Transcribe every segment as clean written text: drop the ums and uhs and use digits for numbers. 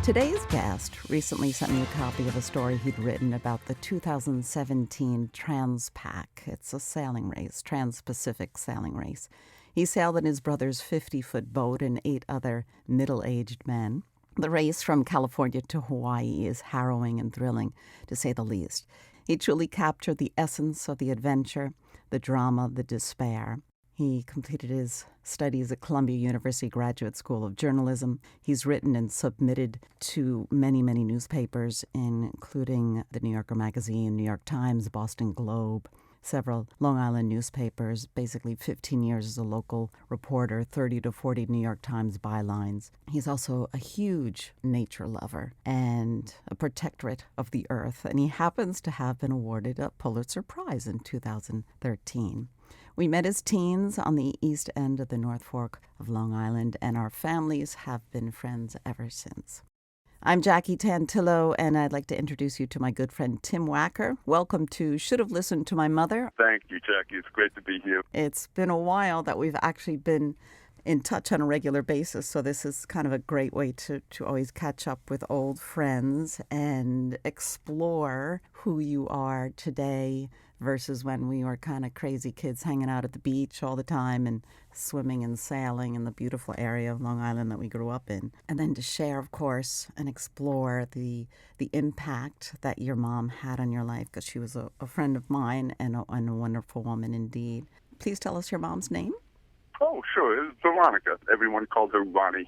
Today's guest recently sent me a copy of a story he'd written about the 2017 Transpac. It's a sailing race, Trans-Pacific sailing race. He sailed in his brother's 50-foot boat and 8 other middle-aged men. The race from California to Hawaii is harrowing and thrilling, to say the least. He truly captured the essence of the adventure, the drama, the despair. He completed his studies at Columbia University Graduate School of Journalism. He's written and submitted to many, many newspapers, including the New Yorker Magazine, New York Times, Boston Globe, several Long Island newspapers, basically 15 years as a local reporter, 30 to 40 New York Times bylines. He's also a huge nature lover and a protectorate of the earth, and he happens to have been awarded a Pulitzer Prize in 2013. We met as teens on the east end of the North Fork of Long Island, and our families have been friends ever since. I'm Jackie Tantillo, and I'd like to introduce you to my good friend Tim Wacker. Welcome to Should Have Listened to My Mother. Thank you, Jackie. It's great to be here. It's been a while that we've actually been in touch on a regular basis, so this is kind of a great way to always catch up with old friends and explore who you are today versus when we were kind of crazy kids hanging out at the beach all the time and swimming and sailing in the beautiful area of Long Island that we grew up in. And then to share, of course, and explore the impact that your mom had on your life, because she was a friend of mine and a wonderful woman indeed. Please tell us your mom's name. Oh, sure. It's Veronica. Everyone called her Ronnie.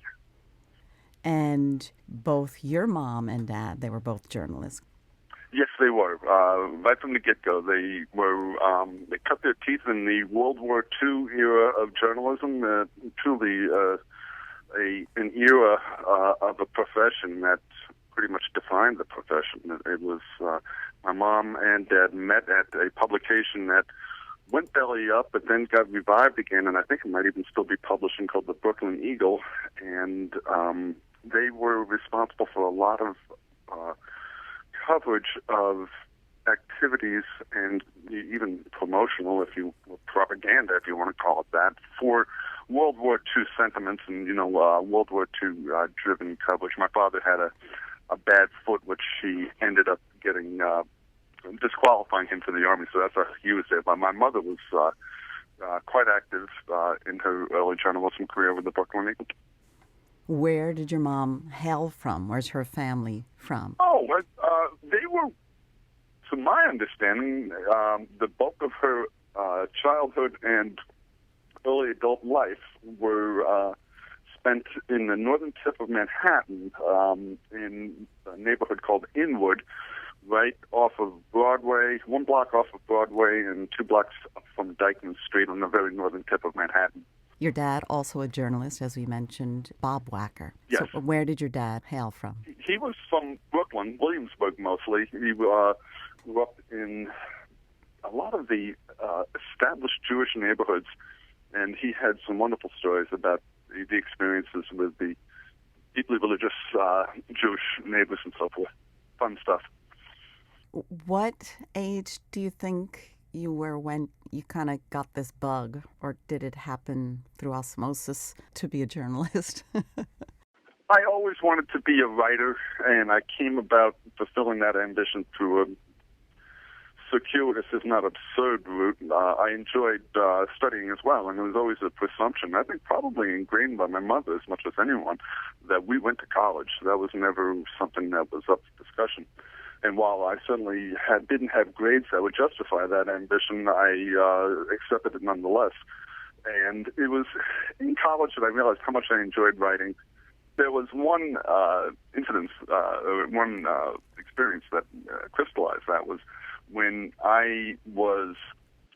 And both your mom and dad, they were both journalists. Yes, they were. Right from the get-go, they cut their teeth in the World War II era of journalism. Truly, an era of a profession that pretty much defined the profession. It was my mom and dad met at a publication that went belly up, but then got revived again, and I think it might even still be publishing, called the Brooklyn Eagle. And they were responsible for a lot of coverage of activities and even promotional, propaganda, if you want to call it that, for World War II sentiments and, World War II driven coverage. My father had a bad foot, which he ended up getting disqualifying him for the Army, so that's why he was there. But my mother was quite active in her early journalism career with the Brooklyn Eagle. Where did your mom hail from? Where's her family from? Oh, they were, to my understanding, the bulk of her childhood and early adult life were spent in the northern tip of Manhattan, in a neighborhood called Inwood, right off of Broadway, 1 block off of Broadway and 2 blocks from Dyckman Street on the very northern tip of Manhattan. Your dad, also a journalist, as we mentioned, Bob Wacker. Yes. So where did your dad hail from? He was from Brooklyn, Williamsburg mostly. He grew up in a lot of the established Jewish neighborhoods, and he had some wonderful stories about the experiences with the deeply religious Jewish neighbors and so forth. Fun stuff. What age do you think you were when you kind of got this bug, or did it happen through osmosis to be a journalist? I always wanted to be a writer, and I came about fulfilling that ambition through a circuitous, if not absurd, route. I enjoyed studying as well, and there was always a presumption, I think probably ingrained by my mother as much as anyone, that we went to college. That was never something that was up for discussion. And while I certainly didn't have grades that would justify that ambition, I accepted it nonetheless. And it was in college that I realized how much I enjoyed writing. There was one experience that crystallized that was when I was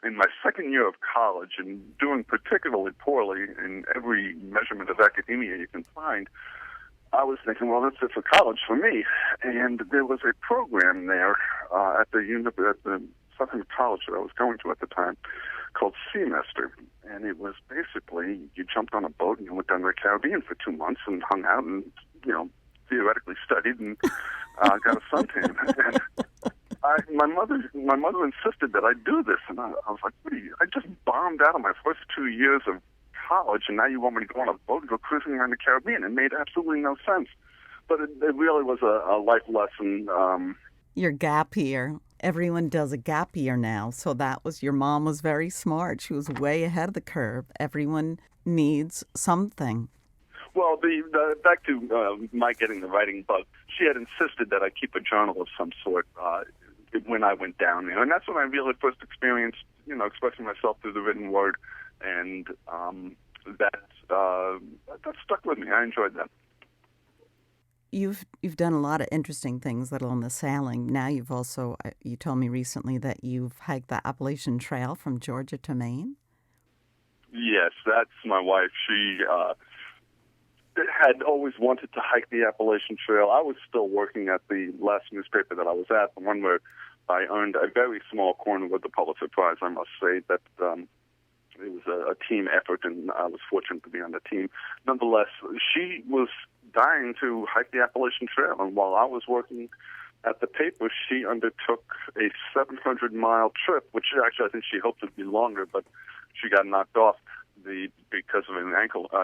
in my second year of college and doing particularly poorly in every measurement of academia you can find. I was thinking, well, that's it for college for me. And there was a program there at the Southern College that I was going to at the time called Semester. And it was basically, you jumped on a boat and you went down to the Caribbean for 2 months and hung out and, theoretically studied and got a suntan. And my mother insisted that I do this. And I was like, I just bombed out of my first 2 years of college, and now you want me to go on a boat and go cruising around the Caribbean? It made absolutely no sense. But it really was a life lesson. Your gap year. Everyone does a gap year now, so your mom was very smart. She was way ahead of the curve. Everyone needs something. Well, back to my getting the writing bug, she had insisted that I keep a journal of some sort when I went down there. And that's when I really first experienced, expressing myself through the written word. And that stuck with me. I enjoyed that. You've done a lot of interesting things, let alone the sailing. Now you've also, you told me recently that you've hiked the Appalachian Trail from Georgia to Maine. Yes, that's my wife. She had always wanted to hike the Appalachian Trail. I was still working at the last newspaper that I was at, the one where I earned a very small corner with the Pulitzer Prize. I must say that it was a team effort, and I was fortunate to be on the team. Nonetheless, she was dying to hike the Appalachian Trail, and while I was working at the paper, she undertook a 700-mile trip, which actually I think she hoped would be longer, but she got knocked off because of an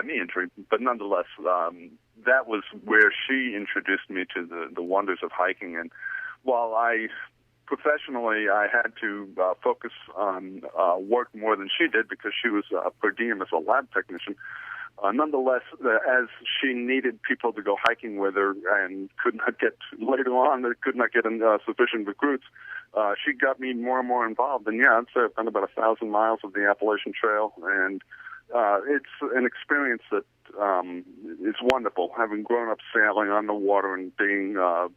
knee injury. But nonetheless, that was where she introduced me to the wonders of hiking. And while professionally, I had to focus on work more than she did because she was per diem as a lab technician. Nonetheless, as she needed people to go hiking with her and could not get sufficient recruits, she got me more and more involved. And yeah, I've done about 1,000 miles of the Appalachian Trail, and it's an experience that is wonderful, having grown up sailing on the water and being a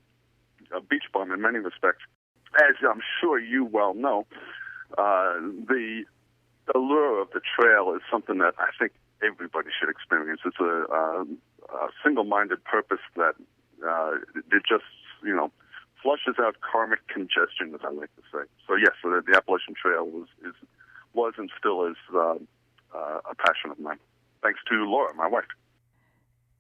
beach bum in many respects. As I'm sure you well know, the allure of the trail is something that I think everybody should experience. It's a single-minded purpose that it just, flushes out karmic congestion, as I like to say. So yes, the Appalachian Trail was and still is a passion of mine. Thanks to Laura, my wife.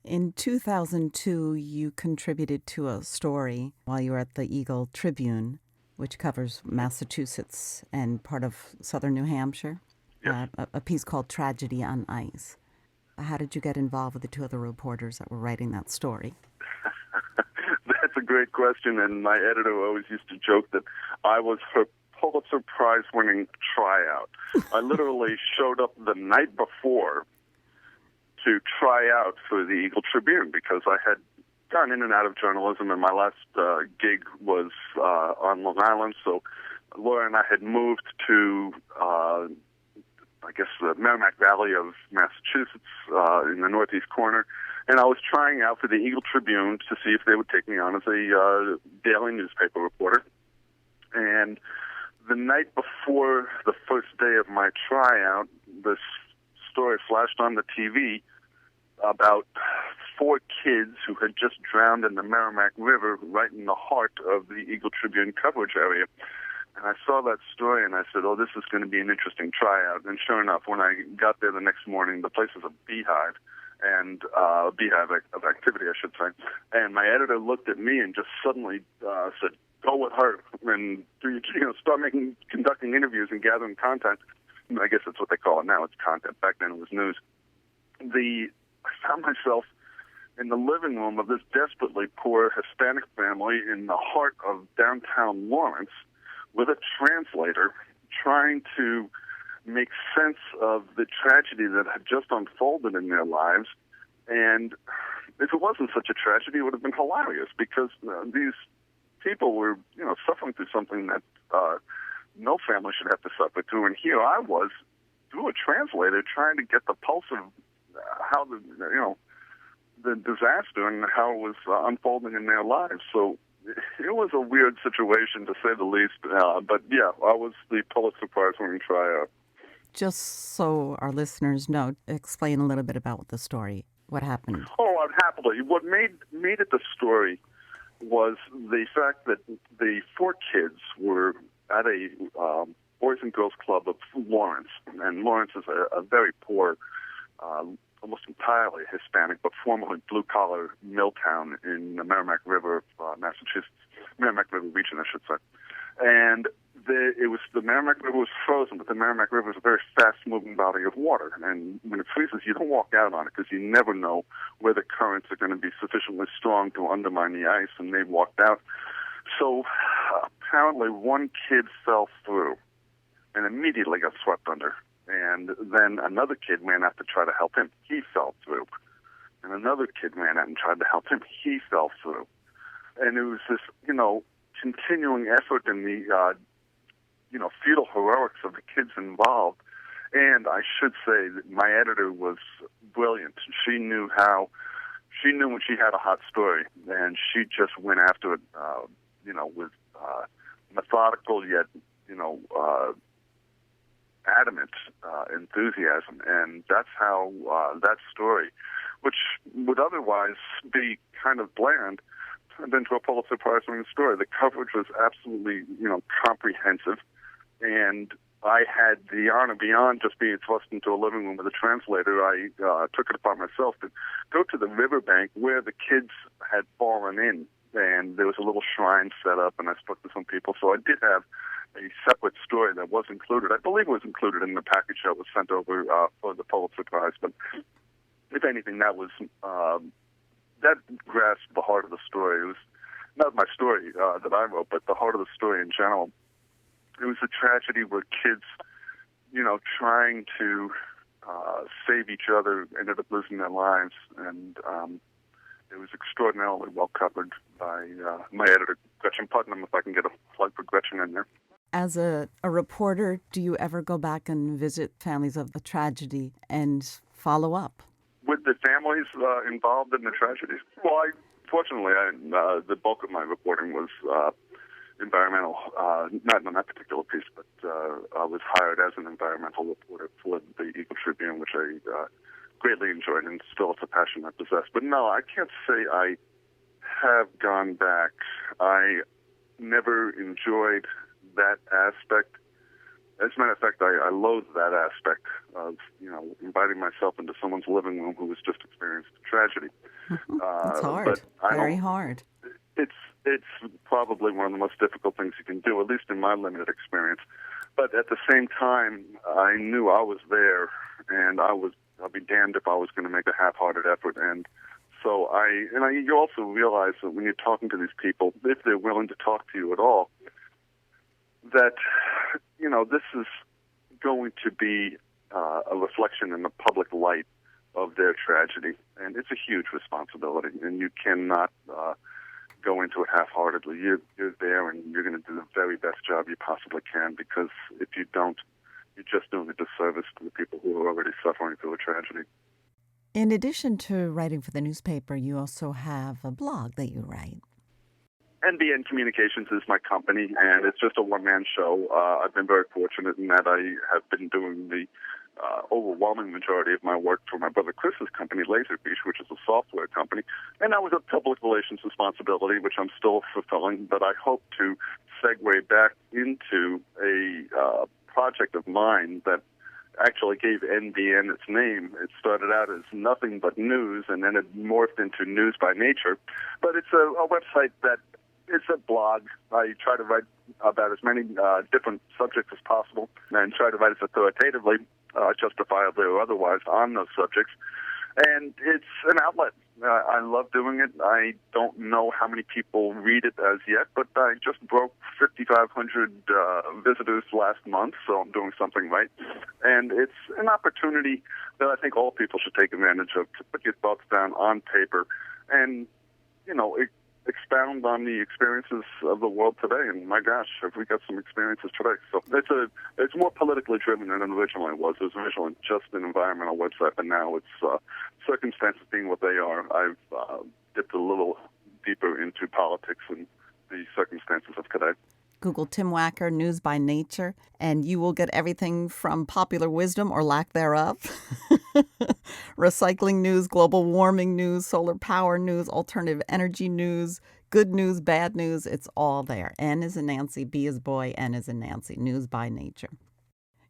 In 2002, you contributed to a story while you were at the Eagle Tribune, which covers Massachusetts and part of southern New Hampshire. Yes. A piece called Tragedy on Ice. How did you get involved with the two other reporters that were writing that story? That's a great question, and my editor always used to joke that I was her Pulitzer Prize-winning tryout. I literally showed up the night before to try out for the Eagle Tribune because I had gone in and out of journalism, and my last gig was on Long Island, so Laura and I had moved to the Merrimack Valley of Massachusetts in the northeast corner, and I was trying out for the Eagle Tribune to see if they would take me on as a daily newspaper reporter. And the night before the first day of my tryout, this story flashed on the TV about 4 kids who had just drowned in the Merrimack River right in the heart of the Eagle Tribune coverage area. And I saw that story, and I said, this is going to be an interesting tryout. And sure enough, when I got there the next morning, the place was a beehive, and a beehive of activity, I should say. And my editor looked at me and just suddenly said, go with her, and start conducting interviews and gathering content. I guess that's what they call it now. It's content. Back then it was news. I found myself in the living room of this desperately poor Hispanic family in the heart of downtown Lawrence with a translator trying to make sense of the tragedy that had just unfolded in their lives. And if it wasn't such a tragedy, it would have been hilarious because these people were, suffering through something that no family should have to suffer through. And here I was, through a translator, trying to get the pulse of how the disaster and how it was unfolding in their lives. So it was a weird situation, to say the least. But yeah, I was the Pulitzer Prize-winning tryout. Just so our listeners know, explain a little bit about the story. What happened? Oh, happily. What made it the story was the fact that the 4 kids were at a Boys and Girls Club of Lawrence. And Lawrence is a very poor, almost entirely Hispanic, but formerly blue-collar mill town in the Merrimack River, Massachusetts, Merrimack River region, I should say. And The Merrimack River was frozen, but the Merrimack River is a very fast-moving body of water, and when it freezes, you don't walk out on it because you never know where the currents are going to be sufficiently strong to undermine the ice, and they walked out. So apparently one kid fell through and immediately got swept under, and then another kid ran out to try to help him. He fell through, and another kid ran out and tried to help him. He fell through, and it was this, continuing effort in the futile heroics of the kids involved. And I should say that my editor was brilliant. She knew when she had a hot story, and she just went after it, with methodical yet, adamant enthusiasm. And that's how that story, which would otherwise be kind of bland, turned into a Pulitzer Prize-winning story. The coverage was absolutely, comprehensive. And I had the honor, beyond just being thrust into a living room with a translator, I took it upon myself to go to the riverbank where the kids had fallen in. And there was a little shrine set up, and I spoke to some people. So I did have a separate story that was included. I believe it was included in the package that was sent over for the Pulitzer Prize. But if anything, that grasped the heart of the story. It was not my story that I wrote, but the heart of the story in general. It was a tragedy where kids, trying to save each other, ended up losing their lives, and it was extraordinarily well covered by my editor, Gretchen Putnam, if I can get a plug for Gretchen in there. As a reporter, do you ever go back and visit families of the tragedy and follow up? With the families involved in the tragedies? Well, fortunately, the bulk of my reporting was environmental, not in that particular piece, but I was hired as an environmental reporter for the Eagle Tribune, which I greatly enjoyed, and still it's a passion I possess. But no, I can't say I have gone back. I never enjoyed that aspect. As a matter of fact, I loathe that aspect of, inviting myself into someone's living room who has just experienced a tragedy. It's hard, very hard. It's probably one of the most difficult things you can do, at least in my limited experience. But at the same time, I knew I was there, and I'll be damned if I was going to make a half-hearted effort. And so you also realize that when you're talking to these people, if they're willing to talk to you at all, that, this is going to be a reflection in the public light of their tragedy. And it's a huge responsibility, and you cannot go into it half-heartedly. You're there, and you're going to do the very best job you possibly can, because if you don't, you're just doing a disservice to the people who are already suffering through a tragedy. In addition to writing for the newspaper, you also have a blog that you write. NBN Communications is my company, and it's just a one-man show. I've been very fortunate in that I have been doing the overwhelming majority of my work for my brother Chris's company, Laserbeach, which is a software company. And that was a public relations responsibility, which I'm still fulfilling, but I hope to segue back into a project of mine that actually gave NBN its name. It started out as nothing but news, and then it morphed into News by Nature. But it's a website that it's a blog. I try to write about as many different subjects as possible, and try to write as authoritatively, justifiably or otherwise, on those subjects. And it's an outlet. I love doing it. I don't know how many people read it as yet, but I just broke 5,500 visitors last month, so I'm doing something right. And it's an opportunity that I think all people should take advantage of, to put your thoughts down on paper and, expound on the experiences of the world today. And my gosh, have we got some experiences today. So it's more politically driven than it originally was. It was originally just an environmental website, but now it's circumstances being what they are. I've dipped a little deeper into politics and the circumstances of today. Google Tim Wacker, News by Nature, and you will get everything from popular wisdom or lack thereof, recycling news, global warming news, solar power news, alternative energy news, good news, bad news. It's all there. N is in Nancy, B is boy, N is in Nancy. News by Nature.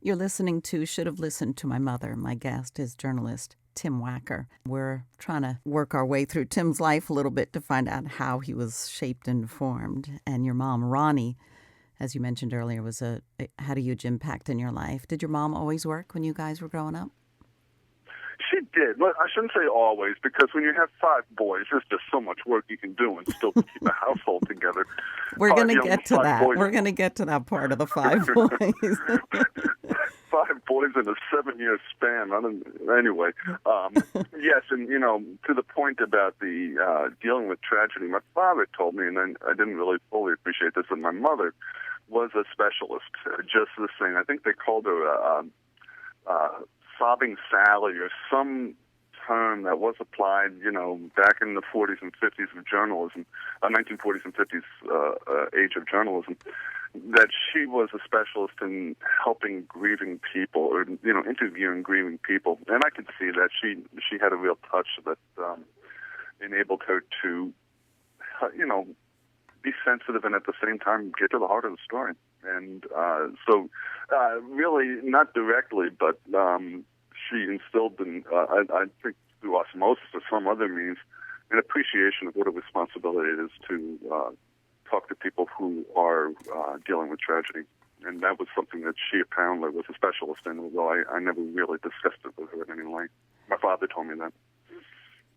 You're listening to Should Have Listened to My Mother. My guest is journalist Tim Wacker. We're trying to work our way through Tim's life a little bit to find out how he was shaped and formed. And your mom, Ronnie, as you mentioned earlier, had a huge impact in your life. Did your mom always work when you guys were growing up? She did. Well, I shouldn't say always, because when you have 5 boys, there's just so much work you can do and still keep a household together. We're going to get to that. Boys. We're going to get to that part of the 5 boys. 5 boys in a 7-year span. Anyway, yes, and to the point about the dealing with tragedy, my father told me, and I didn't really fully appreciate this, that my mother was a specialist, just the same. I think they called her sobbing Sally, or some term that was applied, back in the 40s and 50s of journalism, 1940s and 50s age of journalism, that she was a specialist in helping grieving people, or interviewing grieving people, and I could see that she had a real touch that enabled her to, be sensitive and at the same time get to the heart of the story. And so, really, not directly, but she instilled in, I think through osmosis or some other means, an appreciation of what a responsibility it is to talk to people who are dealing with tragedy. And that was something that she apparently was a specialist in, although I never really discussed it with her in any way. My father told me that.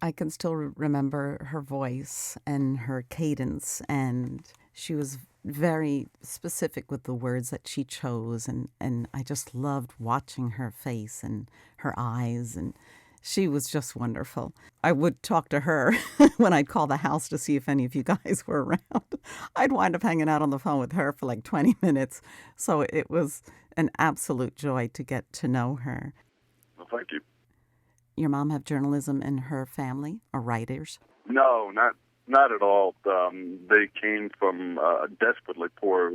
I can still remember her voice and her cadence, and she was very specific with the words that she chose, and I just loved watching her face and her eyes, and she was just wonderful. I would talk to her when I'd call the house to see if any of you guys were around. I'd wind up hanging out on the phone with her for like 20 minutes, so it was an absolute joy to get to know her. Well, thank you. Your mom have journalism in her family, or writers? No, not at all. They came from a desperately poor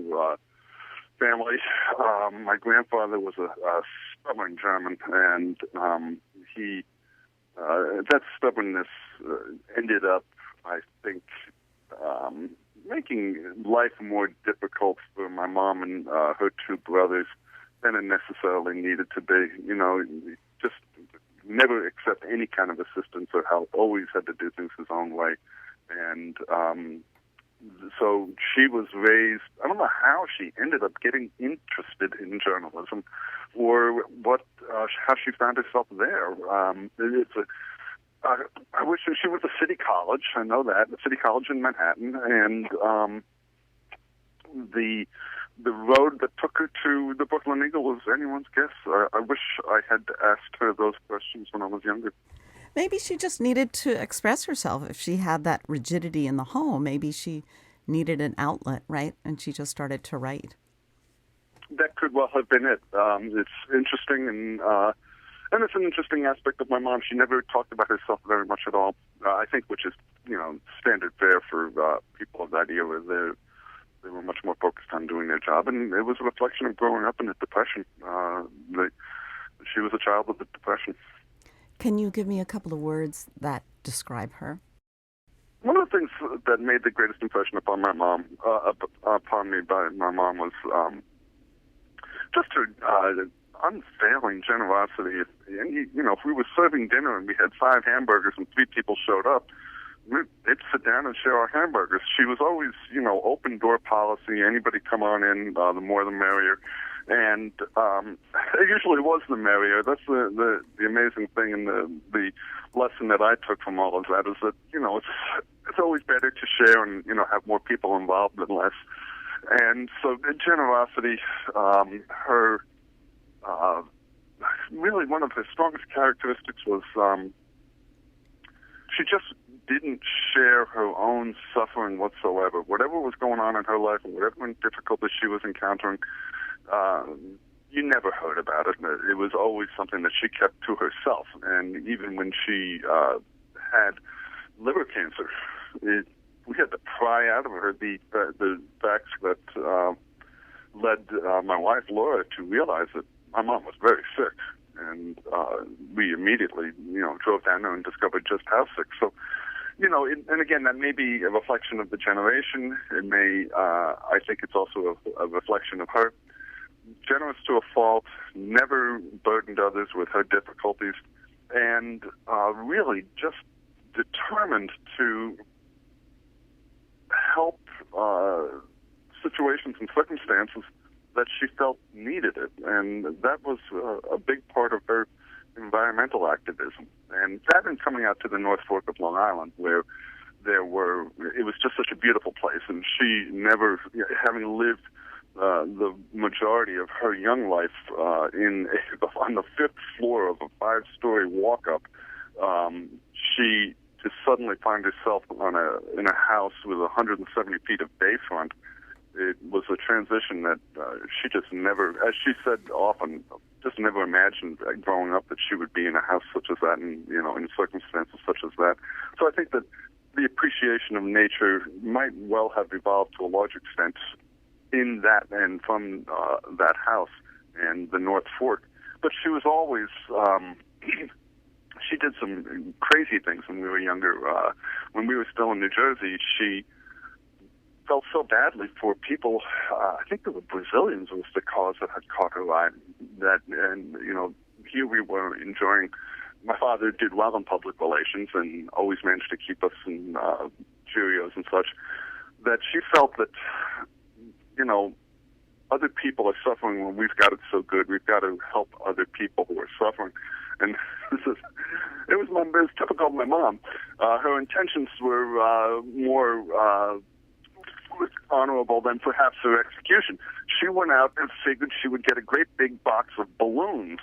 family. My grandfather was a stubborn German, and that stubbornness ended up, I think, making life more difficult for my mom and her 2 brothers than it necessarily needed to be. Just never accept any kind of assistance or help, always had to do things his own way. And so she was raised, I don't know how she ended up getting interested in journalism or how she found herself there. I wish she was a city college, I know that, a city college in Manhattan, and the road that took her to the Brooklyn Eagle was anyone's guess. I wish I had asked her those questions when I was younger. Maybe she just needed to express herself. If she had that rigidity in the home, maybe she needed an outlet, right? And she just started to write. That could well have been it. It's interesting, and it's an interesting aspect of my mom. She never talked about herself very much at all. I think, which is standard fare for people of that era. They were much more focused on doing their job, and it was a reflection of growing up in a depression. She was a child with a depression. Can you give me a couple of words that describe her? One of the things that made the greatest impression upon my mom, was just her unfailing generosity. And if we were serving dinner and we had 5 hamburgers and 3 people showed up, they'd sit down and share our hamburgers. She was always, open door policy. Anybody come on in, the more the merrier. And it usually was the merrier. That's the amazing thing, and the lesson that I took from all of that is that, it's always better to share and, have more people involved than less. And so the generosity, her, really one of her strongest characteristics was she just didn't share her own suffering whatsoever. Whatever was going on in her life and whatever difficulty she was encountering, you never heard about it. It was always something that she kept to herself. And even when she had liver cancer, we had to pry out of her the facts that led my wife, Laura, to realize that my mom was very sick. And we immediately, drove down there and discovered just how sick. So, and again, that may be a reflection of the generation. It may, I think it's also a reflection of her. Generous to a fault, never burdened others with her difficulties, and really just determined to help situations and circumstances that she felt needed it, and that was a big part of her environmental activism. And that and coming out to the North Fork of Long Island, where it was just such a beautiful place, and she never, having lived the majority of her young life on the fifth floor of a five-story walk-up, she to suddenly find herself in a house with 170 feet of bayfront. It was a transition that she just never, as she said often, just never imagined growing up that she would be in a house such as that, and in circumstances such as that. So I think that the appreciation of nature might well have evolved to a large extent in that and from that house and the North Fork. But she was always, she did some crazy things when we were younger. When we were still in New Jersey, she felt so badly for people. I think it was Brazilians was the cause that had caught her eye. Here we were enjoying. My father did well in public relations and always managed to keep us in Cheerios and such. That she felt that, other people are suffering when we've got it so good. We've got to help other people who are suffering. And it was typical of my mom. Her intentions were more honorable than perhaps her execution. She went out and figured she would get a great big box of balloons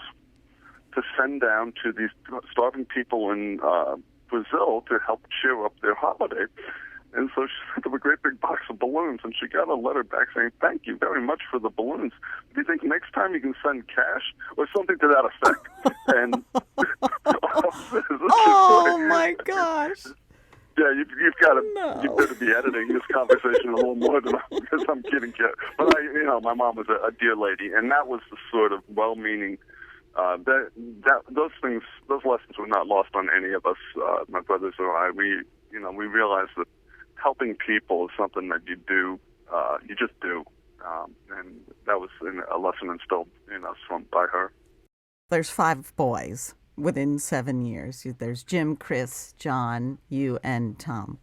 to send down to these starving people in Brazil to help cheer up their holiday. And so she sent them a great big box of balloons, and she got a letter back saying, "Thank you very much for the balloons. Do you think next time you can send cash?" Or something to that effect. And oh my gosh. Yeah, you've got to. No. You better be editing this conversation a little more than because I'm kidding. But my mom was a dear lady, and that was the sort of well-meaning. Those lessons were not lost on any of us, my brothers or I. We realized that helping people is something that you do, you just do, and that was a lesson instilled in us by her. There's 5 boys within 7 years. There's Jim, Chris, John, you, and Tom.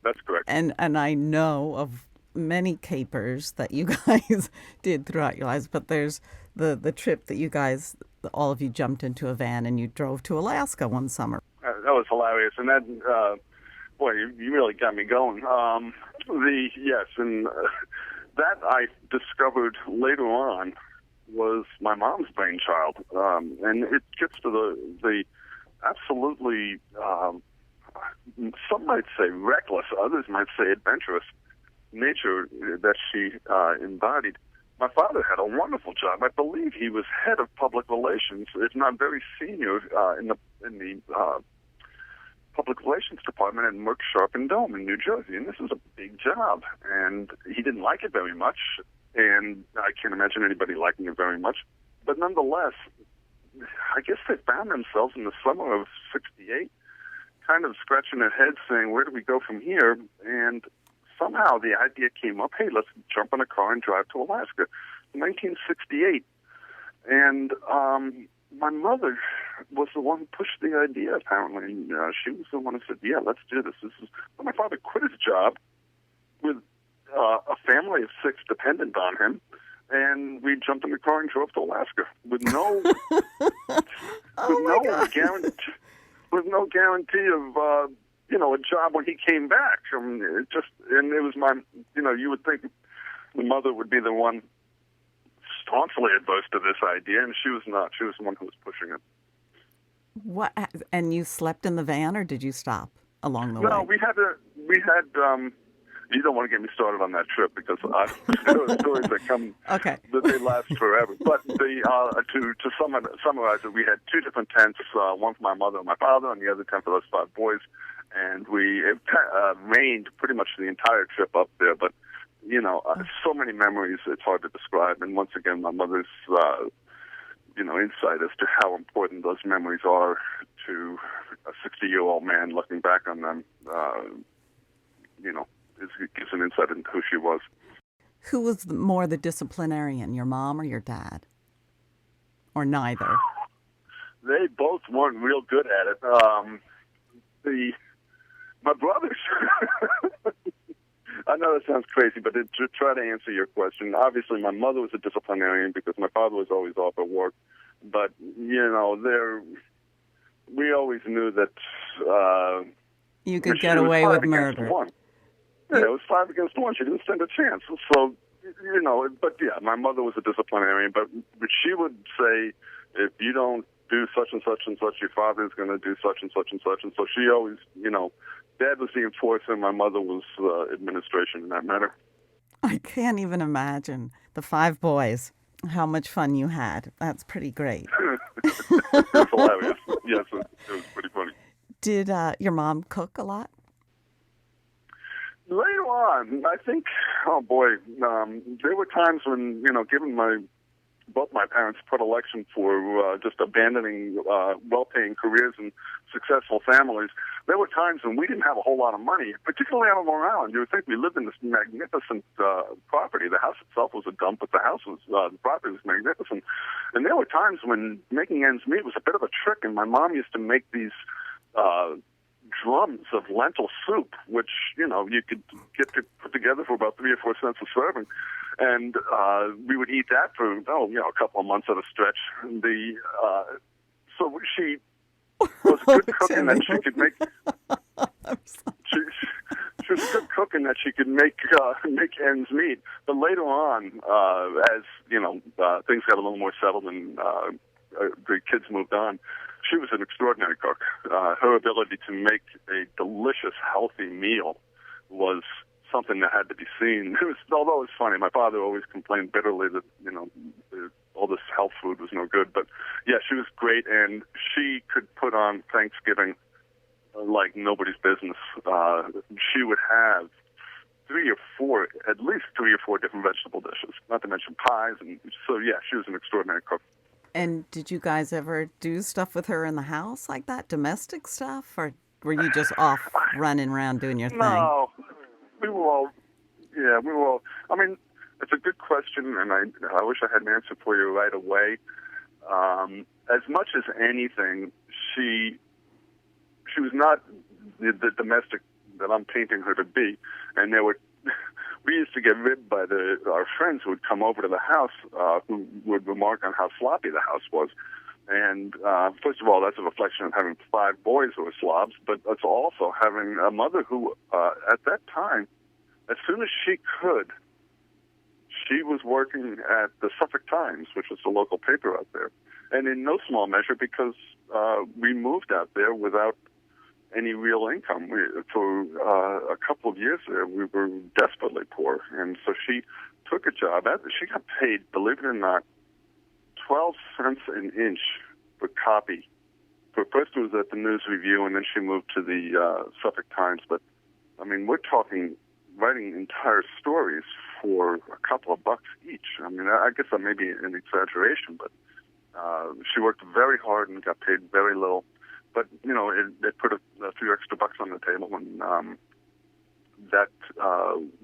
That's correct. And I know of many capers that you guys did throughout your lives, but there's the trip that you guys, all of you jumped into a van and you drove to Alaska one summer. That was hilarious, and that, boy, you really got me going. That I discovered later on was my mom's brainchild, and it gets to the absolutely, some might say reckless, others might say adventurous nature that she embodied. My father had a wonderful job. I believe he was head of public relations, if not very senior, in the public relations department at Merck Sharp and Dome in New Jersey, and this was a big job, and he didn't like it very much. And I can't imagine anybody liking it very much. But nonetheless, I guess they found themselves in the summer of '68 kind of scratching their heads saying, where do we go from here? And somehow the idea came up, hey, let's jump in a car and drive to Alaska. 1968. And my mother was the one who pushed the idea, apparently. And she was the one who said, yeah, let's do this. My father quit his job with a family of 6 dependent on him, and we jumped in the car and drove to Alaska with no guarantee of a job when he came back. I mean, it was my, you would think the mother would be the one staunchly adverse to this idea, and she was not. She was the one who was pushing it. What? And you slept in the van, or did you stop along the way? No, we had. You don't want to get me started on that trip because there are stories that come that they last forever. But to summarize it, we had 2 different tents, one for my mother and my father, and the other tent for those 5 boys. And it rained pretty much the entire trip up there. But so many memories, it's hard to describe. And once again, my mother's insight as to how important those memories are to a 60-year-old man looking back on them. It gives an insight into who she was. Who was more the disciplinarian, your mom or your dad? Or neither? They both weren't real good at it. My brothers, I know that sounds crazy, but to try to answer your question, obviously my mother was a disciplinarian because my father was always off at work. But, we always knew that you could get away with murder. Yeah, it was 5 against 1. She didn't stand a chance. So, but yeah, my mother was a disciplinarian, but she would say, if you don't do such and such and such, your father's going to do such and such and such. And so she always, Dad was the enforcer, my mother was administration in that matter. I can't even imagine the 5 boys, how much fun you had. That's pretty great. It was hilarious. Yes, it was pretty funny. Did your mom cook a lot? Later on, I think, there were times when, given both my parents' predilection for just abandoning well-paying careers and successful families, there were times when we didn't have a whole lot of money, particularly out on Long Island. You would think we lived in this magnificent property. The house itself was a dump, but the property was magnificent. And there were times when making ends meet was a bit of a trick, and my mom used to make these drums of lentil soup, which, you could get to put together for about 3 or 4 cents a serving. And we would eat that for, a couple of months at a stretch. So she was a good cook in that she could make... She was a good cook in that she could make ends meet. But later on, as, things got a little more settled and the kids moved on, she was an extraordinary cook. Her ability to make a delicious, healthy meal was something that had to be seen. Although it was funny, my father always complained bitterly that, all this health food was no good. But, yeah, she was great, and she could put on Thanksgiving like nobody's business. She would have at least three or four different vegetable dishes, not to mention pies. And so, yeah, she was an extraordinary cook. And did you guys ever do stuff with her in the house like that, domestic stuff, or were you just off running around doing your thing? No, we were all, I mean, it's a good question, and I wish I had an answer for you right away. As much as anything, she was not the domestic that I'm painting her to be, and we used to get ribbed by our friends who would come over to the house, who would remark on how sloppy the house was. And first of all, that's a reflection of having 5 boys who were slobs, but it's also having a mother who, at that time, as soon as she could, she was working at the Suffolk Times, which was the local paper out there. And in no small measure because we moved out there without any real income. For a couple of years there, we were desperately poor. And so she took a job. She got paid, believe it or not, 12 cents an inch for copy. First it was at the News Review, and then she moved to the Suffolk Times. But, I mean, we're talking writing entire stories for a couple of bucks each. I mean, I guess that may be an exaggeration, but she worked very hard and got paid very little. But, it put a few extra bucks on the table, and that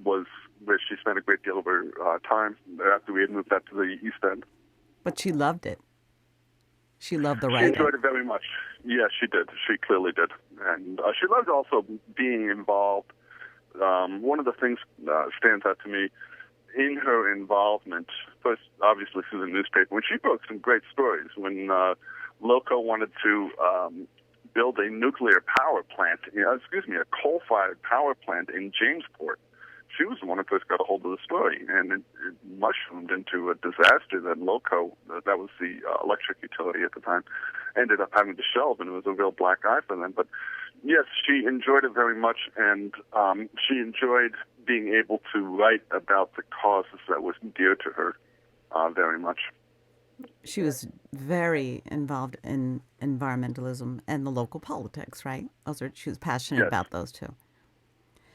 was where she spent a great deal of her time after we had moved back to the East End. But she loved it. She loved the writing. She enjoyed it very much. Yes, she did. She clearly did. And she loved also being involved. One of the things stands out to me in her involvement, first, obviously, through the newspaper, when she broke some great stories. When Loco wanted to build a nuclear power plant, a coal-fired power plant in Jamesport. She was the one who first got a hold of the story, and it mushroomed into a disaster that Loco, that was the electric utility at the time, ended up having to shelve, and it was a real black eye for them. But yes, she enjoyed it very much, and she enjoyed being able to write about the causes that was dear to her very much. She was very involved in environmentalism and the local politics, right? She was passionate about those too.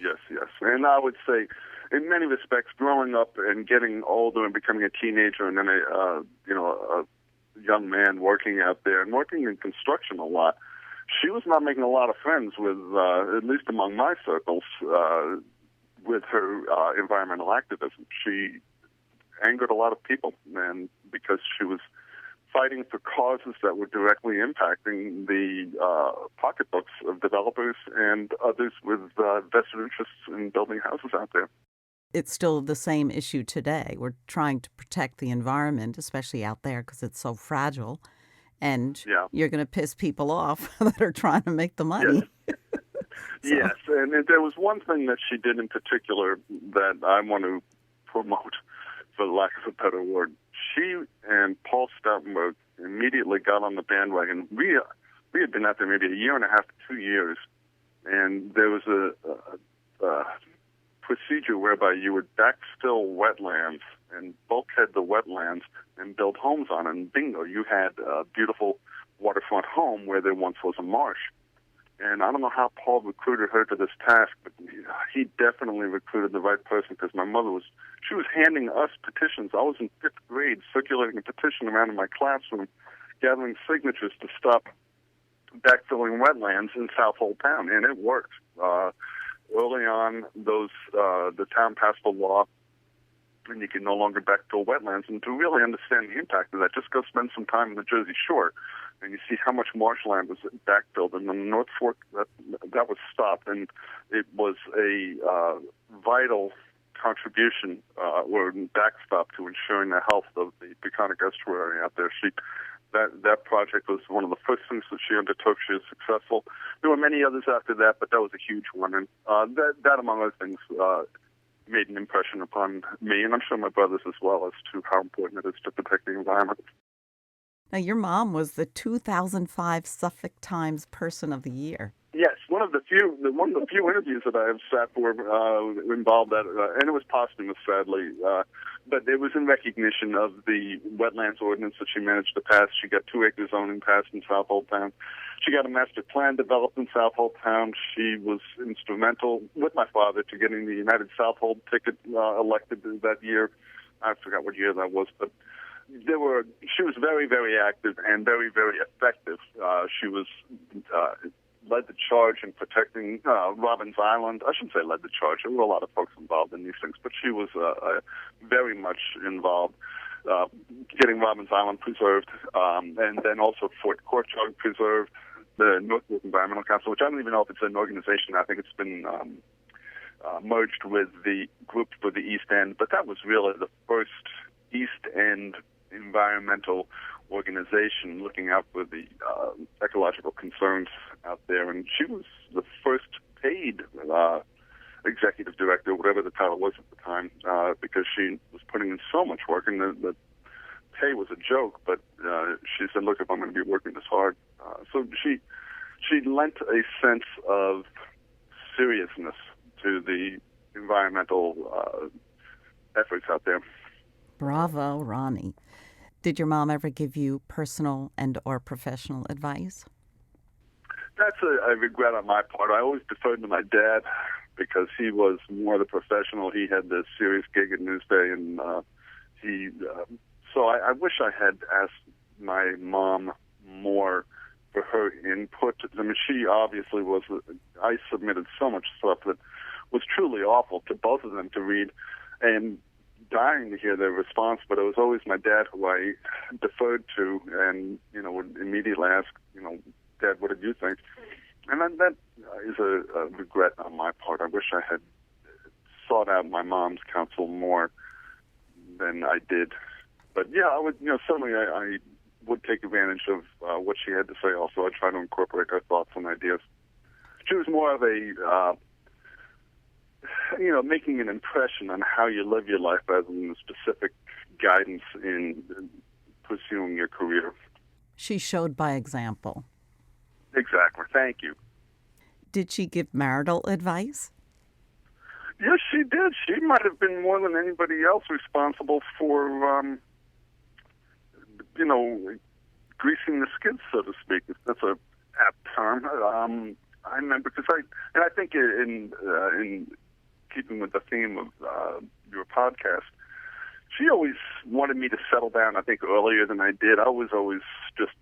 Yes. And I would say, in many respects, growing up and getting older and becoming a teenager and then a young man working out there and working in construction a lot, she was not making a lot of friends with, at least among my circles, with her environmental activism. She angered a lot of people, and because she was fighting for causes that were directly impacting the pocketbooks of developers and others with vested interests in building houses out there. It's still the same issue today. We're trying to protect the environment, especially out there, because it's so fragile. And you're going to piss people off that are trying to make the money. Yes. Yes, and there was one thing that she did in particular that I want to promote, for lack of a better word. She and Paul Stoutenberg immediately got on the bandwagon. We had been out there maybe a year and a half to 2 years, and there was a procedure whereby you would backfill wetlands and bulkhead the wetlands and build homes on it. And bingo, you had a beautiful waterfront home where there once was a marsh. And I don't know how Paul recruited her to this task, but he definitely recruited the right person, because my mother was handing us petitions. I was in 5th grade circulating a petition around in my classroom, gathering signatures to stop backfilling wetlands in South Old Town, and it worked. Early on, the town passed a law, and you can no longer backfill wetlands. And to really understand the impact of that, just go spend some time on the Jersey Shore, and you see how much marshland was backfilled. And the North Fork, that was stopped, and it was a vital contribution or backstop to ensuring the health of the Peconic estuary out there. That project was one of the first things that she undertook. She was successful. There were many others after that, but that was a huge one. And that, among other things, made an impression upon me, and I'm sure my brothers as well, as to how important it is to protect the environment. Now, your mom was the 2005 Suffolk Times Person of the Year. Yes, one of the few interviews that I have sat for involved that, and it was posthumous, sadly, but it was in recognition of the Wetlands Ordinance that she managed to pass. She got 2-acre zoning passed in South Old Town. She got a master plan developed in South Old Town. She was instrumental, with my father, to getting the United Southhold ticket elected that year. I forgot what year that was, but she was very, very active and very, very effective. She was led the charge in protecting Robbins Island. I shouldn't say led the charge. There were a lot of folks involved in these things, but she was very much involved getting Robbins Island preserved, and then also Fort Courchards preserved, the Northwood Environmental Council, which I don't even know if it's an organization. I think it's been merged with the group for the East End, but that was really the first East End environmental organization looking out for the ecological concerns out there. And she was the first paid executive director, whatever the title was at the time, because she was putting in so much work, and the pay was a joke, but she said, look, if I'm going to be working this hard. So she lent a sense of seriousness to the environmental efforts out there. Bravo, Ronnie. Did your mom ever give you personal and or professional advice? That's a regret on my part. I always deferred to my dad because he was more the professional. He had the serious gig at Newsday, and so I wish I had asked my mom more for her input. I mean, she obviously was. I submitted so much stuff that was truly awful to both of them to read, and dying to hear their response, but it was always my dad who I deferred to, and would immediately ask, Dad, what did you think? And that is a regret on my part. I wish I had sought out my mom's counsel more than I did. But yeah, I would, certainly I would take advantage of what she had to say. Also, I try to incorporate her thoughts and ideas. She was more of a making an impression on how you live your life rather than specific guidance in pursuing your career. She showed by example. Exactly. Thank you. Did she give marital advice? Yes, she did. She might have been more than anybody else responsible for, greasing the skids, so to speak, if that's a apt term. I remember, I think in keeping with the theme of your podcast, she always wanted me to settle down, I think, earlier than I did. I was always just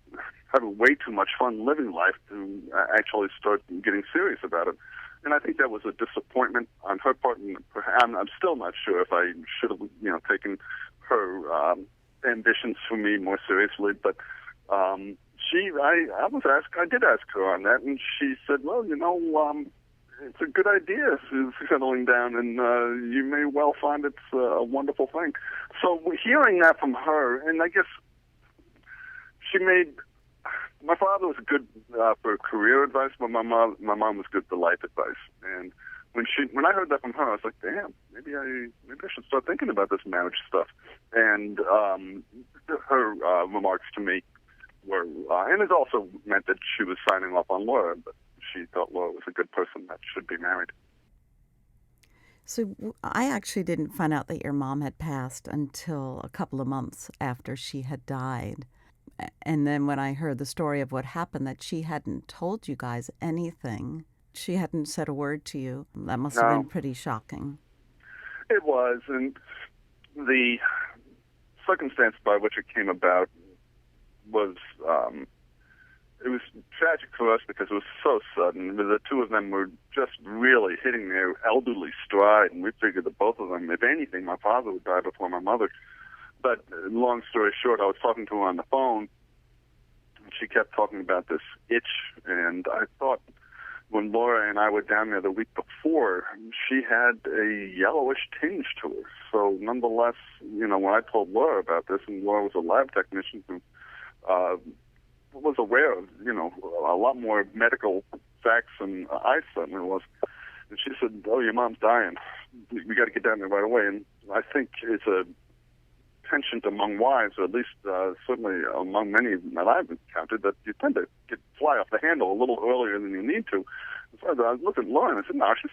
having way too much fun living life to actually start getting serious about it. And I think that was a disappointment on her part, and I'm still not sure if I should have, taken her ambitions for me more seriously. But I did ask her on that, and she said, well, it's a good idea settling down, and you may well find it's a wonderful thing. So hearing that from her, and I guess my father was good for career advice, but my mom was good for life advice. And when I heard that from her, I was like, damn, maybe I should start thinking about this marriage stuff. And her remarks to me were, and it also meant that she was signing off on Laura, but she thought Laura was a good person that should be married. So I actually didn't find out that your mom had passed until a couple of months after she had died. And then when I heard the story of what happened, that she hadn't told you guys anything, she hadn't said a word to you, that must have been pretty shocking. It was, and the circumstance by which it came about was, it was tragic for us because it was so sudden. The two of them were just really hitting their elderly stride, and we figured that both of them, if anything, my father would die before my mother. But long story short, I was talking to her on the phone, and she kept talking about this itch, and I thought when Laura and I were down there the week before, she had a yellowish tinge to her. So nonetheless, when I told Laura about this, and Laura was a lab technician who was aware of, a lot more medical facts than I certainly was, and she said, oh, your mom's dying. We got to get down there right away. And I think it's a penchant among wives, or at least certainly among many that I've encountered, that you tend to fly off the handle a little earlier than you need to. So I looked at Lauren and I said, no, she's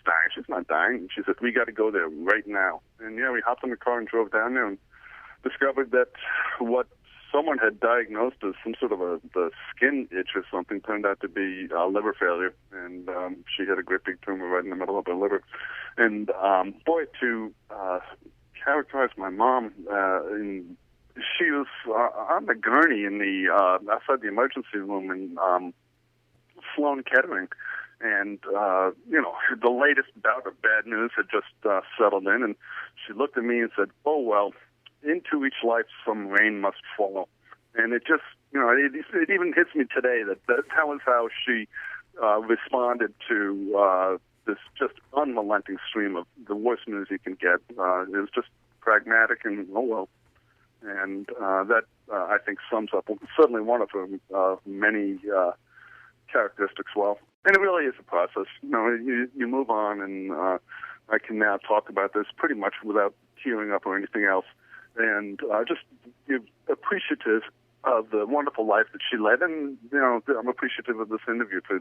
dying. She's not dying. And she said, we got to go there right now. And we hopped in the car and drove down there and discovered that what someone had diagnosed as some sort of the skin itch or something turned out to be liver failure. And she had a great big tumor right in the middle of her liver. And to characterize my mom, she was on the gurney in the outside the emergency room in Sloan Kettering, and the latest bout of bad news had just settled in, and she looked at me and said, "Oh well, into each life some rain must fall." And it just, it even hits me today that was how she responded to this just unrelenting stream of the worst news you can get. It was just pragmatic and, oh well. And that, I think, sums up certainly one of her many characteristics well. And it really is a process. You move on, and I can now talk about this pretty much without tearing up or anything else. And just appreciative of the wonderful life that she led. And, I'm appreciative of this interview for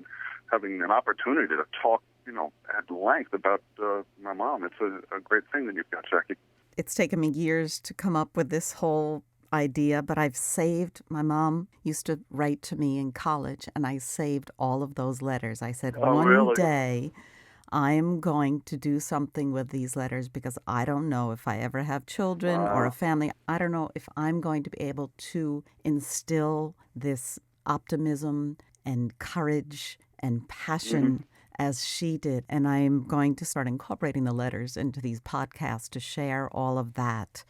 having an opportunity to talk, at length about my mom. It's a great thing that you've got, Jackie. It's taken me years to come up with this whole idea, but I've saved. My mom used to write to me in college, and I saved all of those letters. I said, one day I'm going to do something with these letters because I don't know if I ever have children or a family. I don't know if I'm going to be able to instill this optimism and courage and passion as she did. And I'm going to start incorporating the letters into these podcasts to share all of that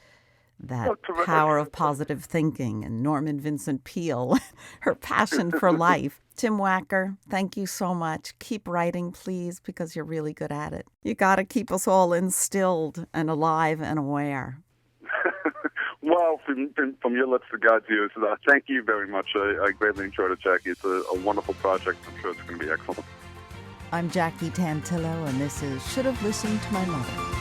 power of positive thinking, and Norman Vincent Peale, her passion for life. Tim Wacker, thank you so much. Keep writing, please, because you're really good at it. You got to keep us all instilled and alive and aware. Well, from your lips to God's ears, thank you very much. I greatly enjoyed it, Jackie. It's a wonderful project. I'm sure it's going to be excellent. I'm Jackie Tantillo, and this is Should Have Listened to My Mother.